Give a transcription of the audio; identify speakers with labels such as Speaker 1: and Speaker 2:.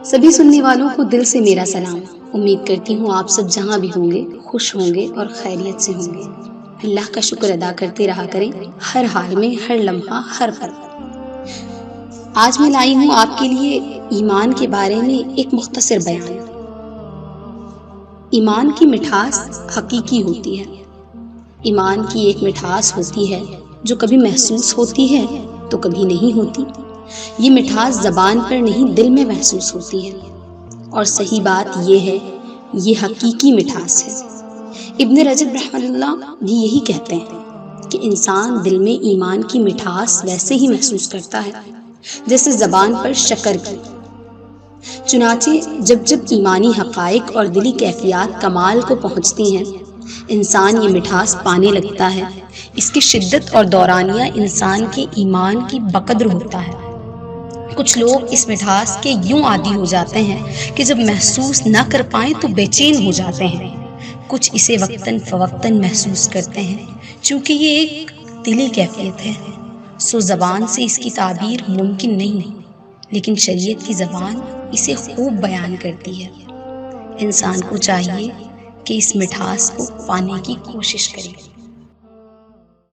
Speaker 1: سبھی سننے والوں کو دل سے میرا سلام۔ امید کرتی ہوں آپ سب جہاں بھی ہوں گے خوش ہوں گے اور خیریت سے ہوں گے۔ اللہ کا شکر ادا کرتے رہا کریں ہر حال میں، ہر لمحہ، ہر پل۔ آج میں لائی ہوں آپ کے لیے ایمان کے بارے میں ایک مختصر بیان۔ ایمان کی مٹھاس حقیقی ہوتی ہے۔ ایمان کی ایک مٹھاس ہوتی ہے جو کبھی محسوس ہوتی ہے تو کبھی نہیں ہوتی۔ یہ مٹھاس زبان پر نہیں دل میں محسوس ہوتی ہے، اور صحیح بات یہ ہے یہ حقیقی مٹھاس ہے۔ ابن رجب رحمہ اللہ بھی یہی کہتے ہیں کہ انسان دل میں ایمان کی مٹھاس ویسے ہی محسوس کرتا ہے جیسے زبان پر شکر کی۔ چنانچہ جب جب ایمانی حقائق اور دلی کیفیات کمال کو پہنچتی ہیں، انسان یہ مٹھاس پانے لگتا ہے۔ اس کی شدت اور دورانیہ انسان کے ایمان کی بقدر ہوتا ہے۔ کچھ لوگ اس مٹھاس کے یوں عادی ہو جاتے ہیں کہ جب محسوس نہ کر پائیں تو بے چین ہو جاتے ہیں۔ کچھ اسے وقتاً فوقتاً محسوس کرتے ہیں، چونکہ یہ ایک دلی کیفیت ہے، سو زبان سے اس کی تعبیر ممکن نہیں، لیکن شریعت کی زبان اسے خوب بیان کرتی ہے۔ انسان کو چاہیے کہ اس مٹھاس کو پانے کی کوشش کرے۔